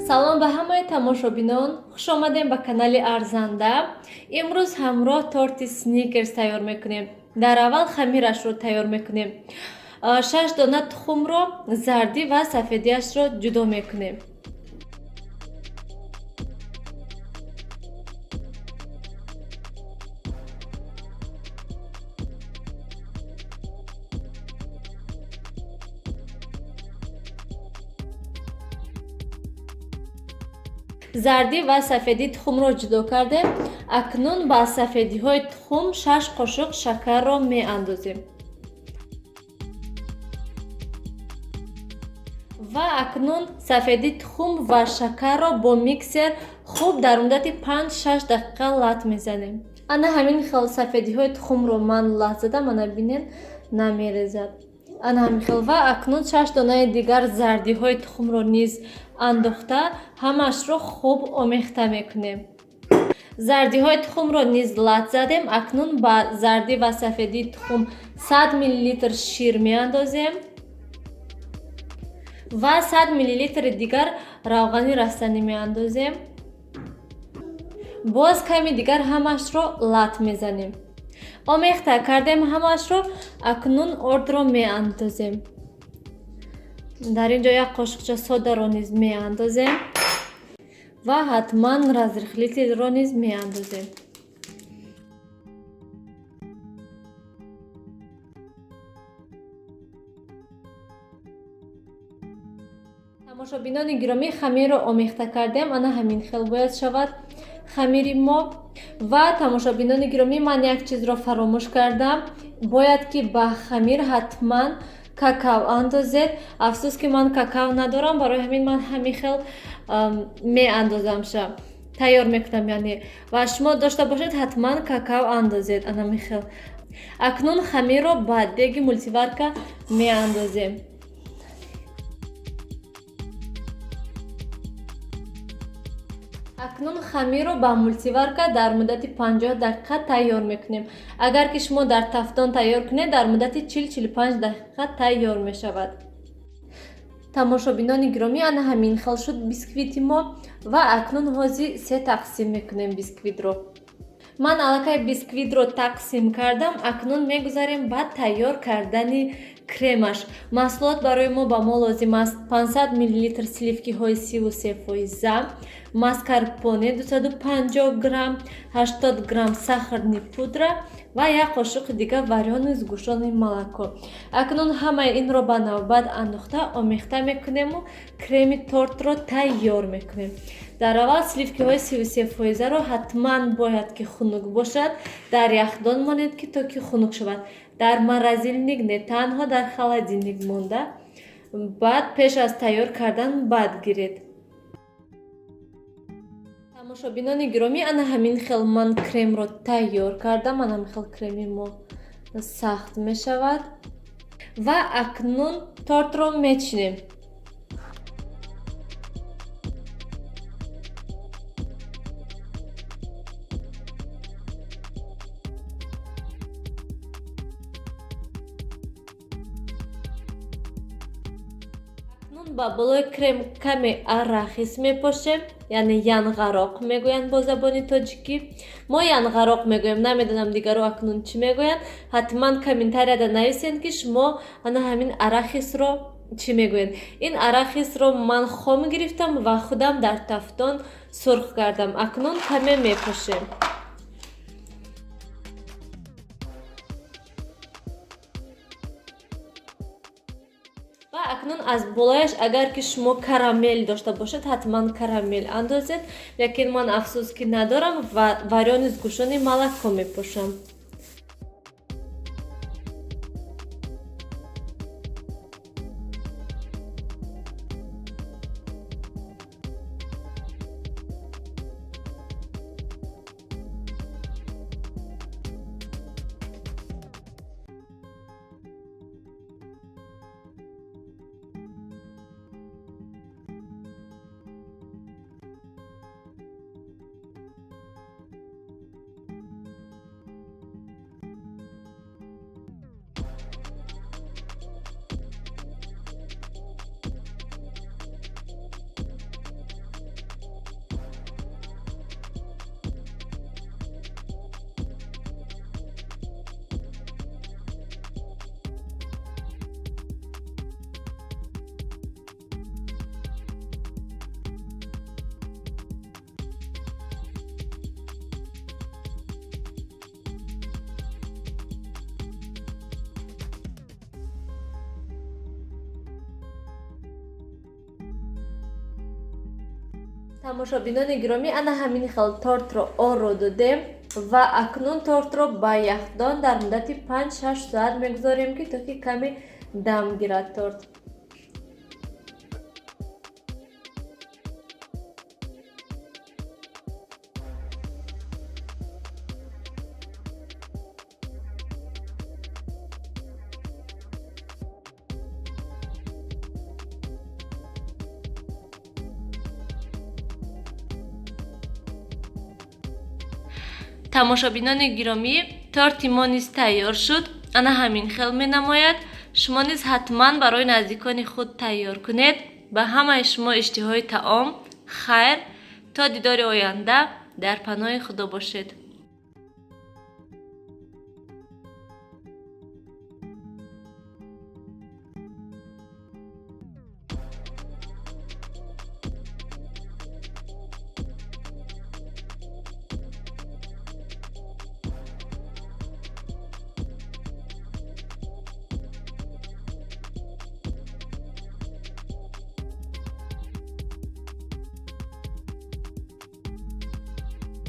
салом ба ҳамаи тамошобинон, хуш омадем ба канали Арзанда. имрӯз ҳамроҳ торти сникерс тайёр мекунем. дар аввал хамирашро тайёр мекунем. 6 дона тухмро, зарди ва сафедиашро ҷудо мекунем. зарди ва сафеди тухмро ҷудо кардем. акнун ба сафедиҳои тухм 6 қошуқ шакарро меандозем. ва акнун сафеди тухм ва шакарро бо миксер хуб дар муддати 5-6 дақиқа лат мезанем. ана ҳамин хел сафедиҳои тухмро ман лат задам, ана бинен намерезад. ана ҳамин хел. ва акнун 6 донаи дигар зардиҳои тухмро низ андохта ҳамашро хуб омехта мекунем. зардиҳои тухмро низ лат задем. акнун ба зарди ва сафедии тухм 100 мл шир меандозем ва 100 мл дигар равғани растанӣ меандозем. боз ками дигар ҳамашро лат мезанем. омехта кардем ҳамашро. акнун ордро меандозем. дар ин ҷо 1 қошуқча содаро низ меандозем ва ҳатман разрихлителро низ меандозем. тамошобинони гиромӣ, хамирро омехта кардем. ана ҳамин хел бояд шавад хамири мо. ва тамошобинони гиромӣ, ман як чизро фаромӯш кардам. бояд ки ба хамир ҳатман какао андозед. афсус ки ман какао надорам, барои ҳамин ман ҳамин хел меандозамша, тайёр мекунам яъне. ва шумо дошта бошед ҳатман какао андозед. ана ҳамин хел. акнун хамирро ба деги мултиварка меандозем. акнун хамирро ба мултиварка дар муддати 50 дақиқа тайёр мекунем. агар ки шумо дар тафтон тайёр кунед, дар муддати 40-45 дақиқа тайёр мешавад. тамошобинони гиромӣ, ана ҳамин хел шуд бисквити мо. ва акнун ҳозир 3 тақсим мекунем бисквитро. ман аллакай бисквитро тақсим кардам. акнун мегузарем ба тайёр кардани кремаш. маҳсулот барои мо ба мо лозим аст: 500 мл сливкиҳои 33%, маскарпоне 250 грамм, 80 грамм сахарни пудра ва 1 қошуқи дигар варенои згушёни молоко. акнун ҳамаи инро ба навбат андохта омехта мекунему креми тортро тайёр мекунем. дар аввал сливкиҳои 33%ро ҳатман бояд ки хунук бошад. дар яхдон монед ки то ки хунук шавад. дар морозилник не, танҳо дар холодильник монда. баъд пеш аз тайёр кардан бад гиред. тамошобинони гиромӣ, ана ҳамин хел ман кремро тайёр кардам. ана ҳамин хел креми мо сахт мешавад. ва акнун тортро мечинем. ба болои крем каме арахис мепошем, яъне янғароқ мегӯянд бо забони тоҷикӣ. мо янғароқ мегӯем, намедонам дигару акнун чӣ мегӯянд. ҳатман комментарияда нависед ки шумо ана ҳамин арахисро чӣ мегӯянд. ин арахисро ман хом гирифтам ва худам дар тафтон сурх кардам. акнун каме мепошем. ва акнун аз болояш агар ки шумо карамел дошта бошед, ҳатман карамел андозед. лекин ман афсус ки надорам ва варенои згушёни молоко мепошам. тамошобинони гиромӣ, ана ҳамин хел тортро оро додем ва акнун тортро ба яхдон дар муддати 5-6 соат мегузорем, ки то ки каме дам гирад торт. тамошобинони гиромӣ, торти мо низ тайёр шуд. ана ҳамин хел менамояд. шумо низ ҳатман барои наздикони худ тайёр кунед. ба ҳамаи шумо иштиҳои таом. Хайр, то дидори оянда. дар паноҳи худо бошед.